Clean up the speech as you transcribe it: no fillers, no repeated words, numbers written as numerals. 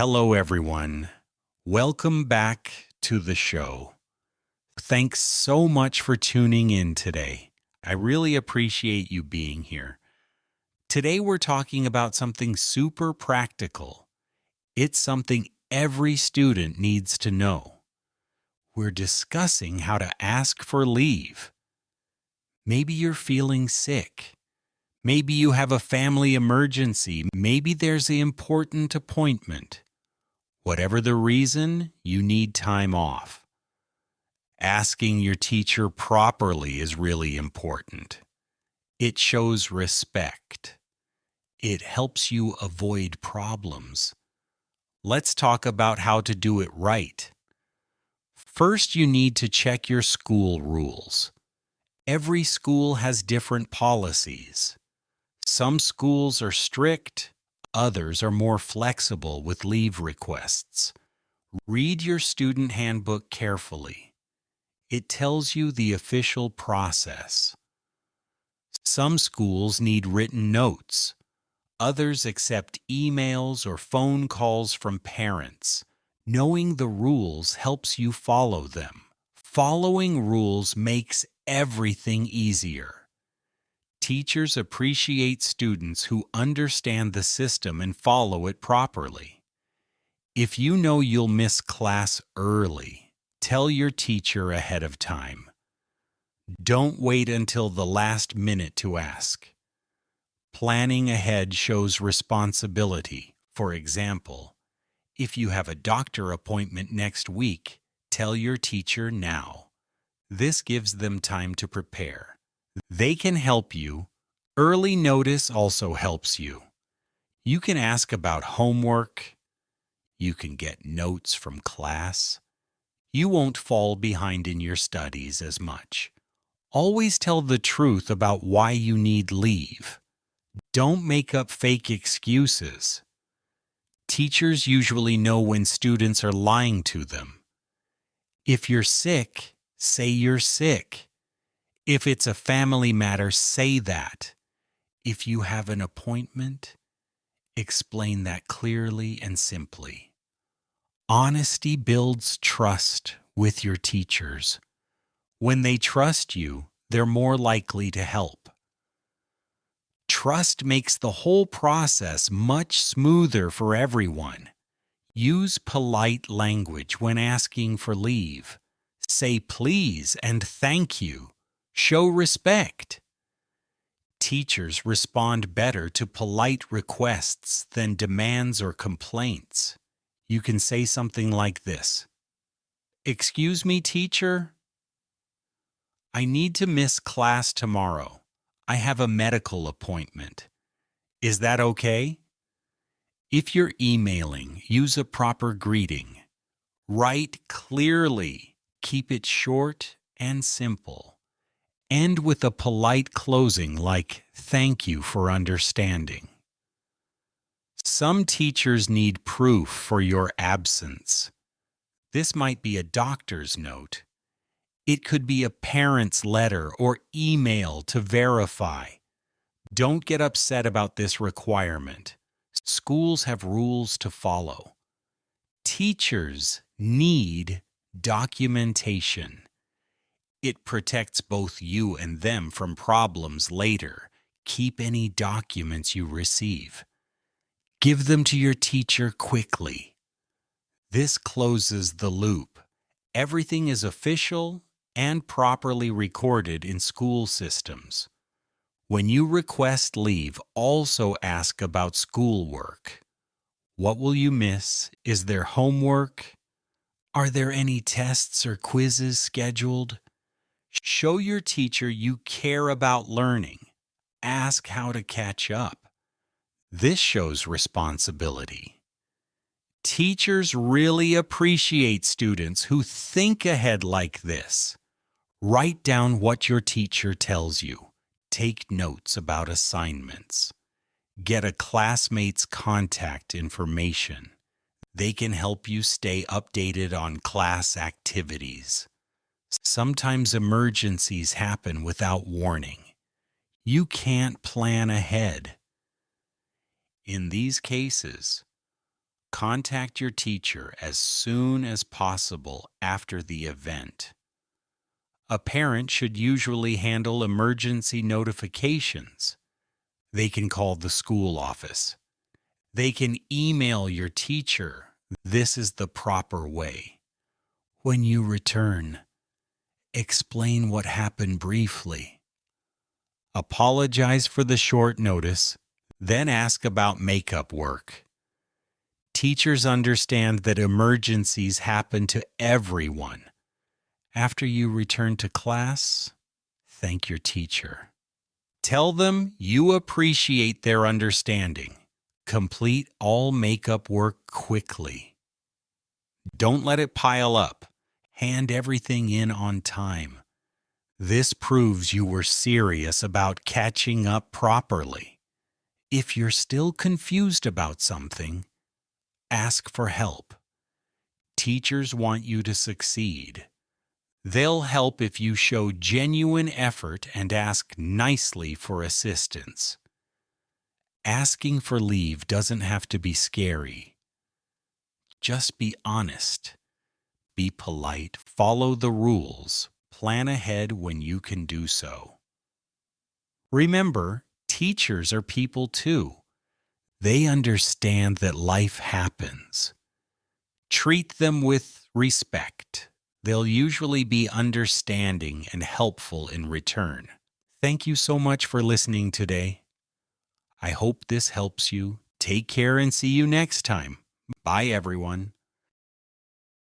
Hello, everyone. Welcome back to the show. Thanks so much for tuning in today. I really appreciate you being here. Today, we're talking about something super practical. It's something every student needs to know. We're discussing how to ask for leave. Maybe you're feeling sick. Maybe you have a family emergency. Maybe there's an important appointment. Whatever the reason, you need time off. Asking your teacher properly is really important. It shows respect. It helps you avoid problems. Let's talk about how to do it right. First, you need to check your school rules. Every school has different policies. Some schools are strict, others are more flexible with leave requests. Read your student handbook carefully. It tells you the official process. Some schools need written notes. Others accept emails or phone calls from parents. Knowing the rules helps you follow them. Following rules makes everything easier. Teachers appreciate students who understand the system and follow it properly. If you know you'll miss class early, tell your teacher ahead of time. Don't wait until the last minute to ask. Planning ahead shows responsibility. For example, if you have a doctor appointment next week, tell your teacher now. This gives them time to prepare. They can help you. Early notice also helps you. You can ask about homework. You can get notes from class. You won't fall behind in your studies as much. Always tell the truth about why you need leave. Don't make up fake excuses. Teachers usually know when students are lying to them. If you're sick, say you're sick. If it's a family matter, say that. If you have an appointment, explain that clearly and simply. Honesty builds trust with your teachers. When they trust you, they're more likely to help. Trust makes the whole process much smoother for everyone. Use polite language when asking for leave. Say please and thank you. Show respect. Teachers respond better to polite requests than demands or complaints. You can say something like this. "Excuse me, teacher? I need to miss class tomorrow. I have a medical appointment. Is that okay?" If you're emailing, use a proper greeting. Write clearly. Keep it short and simple. End with a polite closing like, "Thank you for understanding." Some teachers need proof for your absence. This might be a doctor's note. It could be a parent's letter or email to verify. Don't get upset about this requirement. Schools have rules to follow. Teachers need documentation. It protects both you and them from problems later. Keep any documents you receive. Give them to your teacher quickly. This closes the loop. Everything is official and properly recorded in school systems. When you request leave, also ask about schoolwork. What will you miss? Is there homework? Are there any tests or quizzes scheduled? Show your teacher you care about learning. Ask how to catch up. This shows responsibility. Teachers really appreciate students who think ahead like this. Write down what your teacher tells you. Take notes about assignments. Get a classmate's contact information. They can help you stay updated on class activities. Sometimes emergencies happen without warning. You can't plan ahead. In these cases, Contact your teacher as soon as possible after the event. A parent should usually handle emergency notifications. They can call the school office. They can email your teacher. This is the proper way. When you return, explain what happened briefly. Apologize for the short notice, then ask about makeup work. Teachers understand that emergencies happen to everyone. After you return to class, thank your teacher. Tell them you appreciate their understanding. Complete all makeup work quickly. Don't let it pile up. Hand everything in on time. This proves you were serious about catching up properly. If you're still confused about something, ask for help. Teachers want you to succeed. They'll help if you show genuine effort and ask nicely for assistance. Asking for leave doesn't have to be scary. Just be honest. Be polite. Follow the rules. Plan ahead when you can do so. Remember, teachers are people too. They understand that life happens. Treat them with respect. They'll usually be understanding and helpful in return. Thank you so much for listening today. I hope this helps you. Take care and see you next time. Bye, everyone.